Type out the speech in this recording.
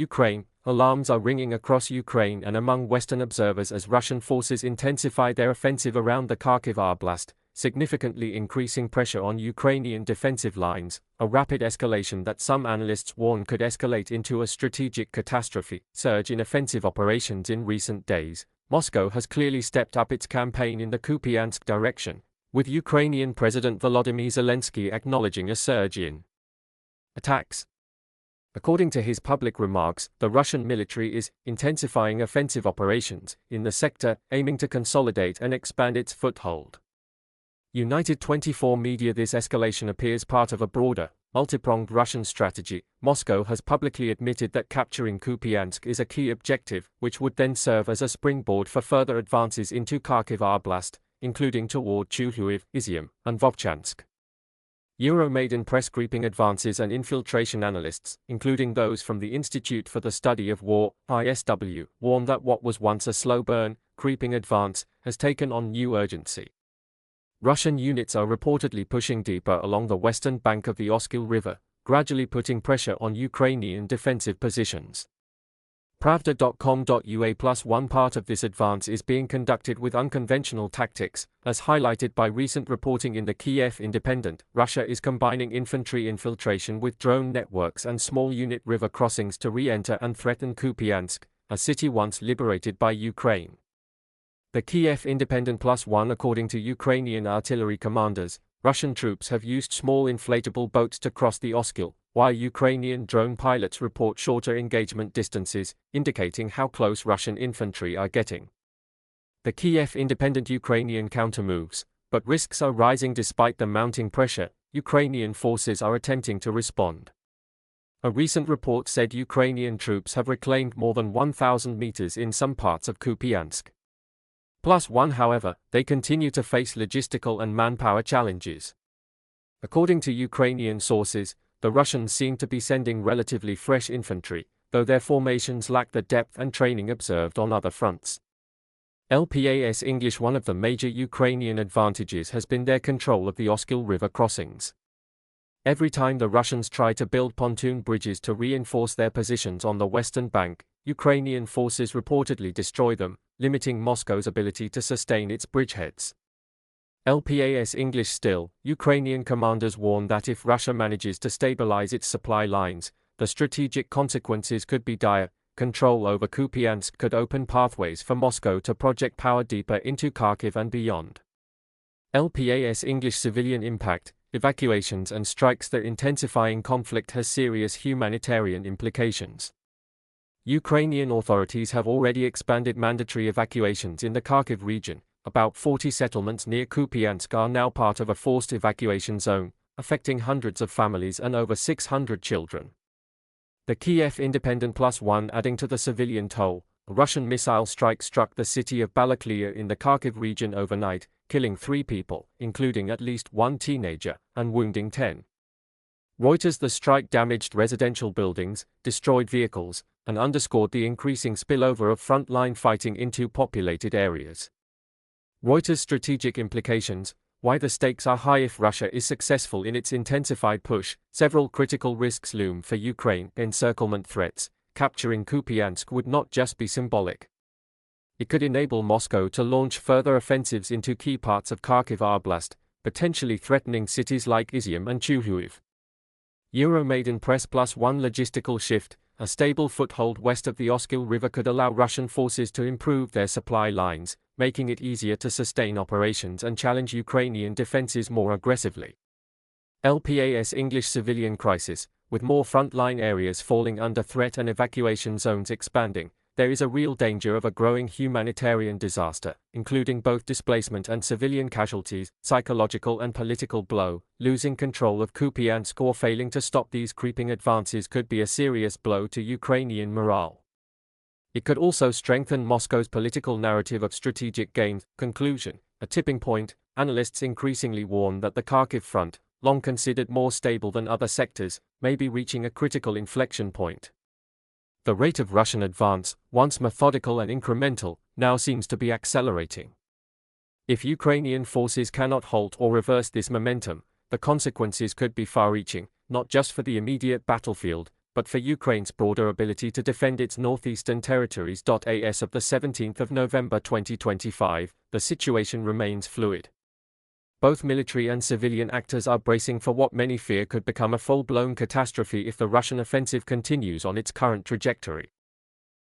Ukraine, alarms are ringing across Ukraine and among Western observers as Russian forces intensify their offensive around the Kharkiv oblast, significantly increasing pressure on Ukrainian defensive lines, a rapid escalation that some analysts warn could escalate into a strategic catastrophe. Surge in offensive operations in recent days. Moscow has clearly stepped up its campaign in the Kupiansk direction, with Ukrainian President Volodymyr Zelensky acknowledging a surge in attacks. According to his public remarks, the Russian military is intensifying offensive operations in the sector, aiming to consolidate and expand its foothold. United 24 media. This escalation appears part of a broader, multi-pronged Russian strategy. Moscow has publicly admitted that capturing Kupiansk is a key objective, which would then serve as a springboard for further advances into Kharkiv oblast, including toward Chuhuiv, Izium, and Vovchansk. Euro-maiden press creeping advances and infiltration analysts, including those from the Institute for the Study of War, ISW, warn that what was once a slow burn, creeping advance, has taken on new urgency. Russian units are reportedly pushing deeper along the western bank of the Oskil River, gradually putting pressure on Ukrainian defensive positions. Pravda.com.ua plus one part of this advance is being conducted with unconventional tactics, as highlighted by recent reporting in the Kiev Independent. Russia is combining infantry infiltration with drone networks and small unit river crossings to re-enter and threaten Kupiansk, a city once liberated by Ukraine. The Kiev Independent plus one. According to Ukrainian artillery commanders, Russian troops have used small inflatable boats to cross the Oskil, while Ukrainian drone pilots report shorter engagement distances, indicating how close Russian infantry are getting. The Kiev Independent Ukrainian countermoves, but risks are rising despite the mounting pressure. Ukrainian forces are attempting to respond. A recent report said Ukrainian troops have reclaimed more than 1,000 meters in some parts of Kupiansk. Plus one. However, they continue to face logistical and manpower challenges. According to Ukrainian sources, the Russians seem to be sending relatively fresh infantry, though their formations lack the depth and training observed on other fronts. LPAS English. One of the major Ukrainian advantages has been their control of the Oskil River crossings. Every time the Russians try to build pontoon bridges to reinforce their positions on the western bank, Ukrainian forces reportedly destroy them, limiting Moscow's ability to sustain its bridgeheads. LPAS English. Still, Ukrainian commanders warn that if Russia manages to stabilize its supply lines, the strategic consequences could be dire. Control over Kupiansk could open pathways for Moscow to project power deeper into Kharkiv and beyond. LPAS English. Civilian impact, evacuations and strikes. The intensifying conflict has serious humanitarian implications. Ukrainian authorities have already expanded mandatory evacuations in the Kharkiv region. About 40 settlements near Kupiansk are now part of a forced evacuation zone, affecting hundreds of families and over 600 children. The Kiev Independent plus one. Adding to the civilian toll, a Russian missile strike struck the city of Balakliia in the Kharkiv region overnight, killing 3 people, including at least 1 teenager, and wounding 10. Reuters. The strike damaged residential buildings, destroyed vehicles, and underscored the increasing spillover of frontline fighting into populated areas. Reuters. Strategic implications. Why the stakes are high if Russia is successful in its intensified push. Several critical risks loom for Ukraine. Encirclement threats. Capturing Kupiansk would not just be symbolic. It could enable Moscow to launch further offensives into key parts of Kharkiv oblast, potentially threatening cities like Izium and Chuhuiv. Euro-maiden press plus one. Logistical shift. A stable foothold west of the Oskil River could allow Russian forces to improve their supply lines, making it easier to sustain operations and challenge Ukrainian defenses more aggressively. LPAS English. Civilian crisis. With more frontline areas falling under threat and evacuation zones expanding, there is a real danger of a growing humanitarian disaster, including both displacement and civilian casualties. Psychological and political blow. Losing control of Kupiansk or failing to stop these creeping advances could be a serious blow to Ukrainian morale. It could also strengthen Moscow's political narrative of strategic gains. Conclusion. A tipping point. Analysts increasingly warn that the Kharkiv front, long considered more stable than other sectors, may be reaching a critical inflection point. The rate of Russian advance, once methodical and incremental, now seems to be accelerating. If Ukrainian forces cannot halt or reverse this momentum, the consequences could be far-reaching, not just for the immediate battlefield, but for Ukraine's broader ability to defend its northeastern territories. As of the 17th of November 2025, the situation remains fluid. Both military and civilian actors are bracing for what many fear could become a full-blown catastrophe if the Russian offensive continues on its current trajectory.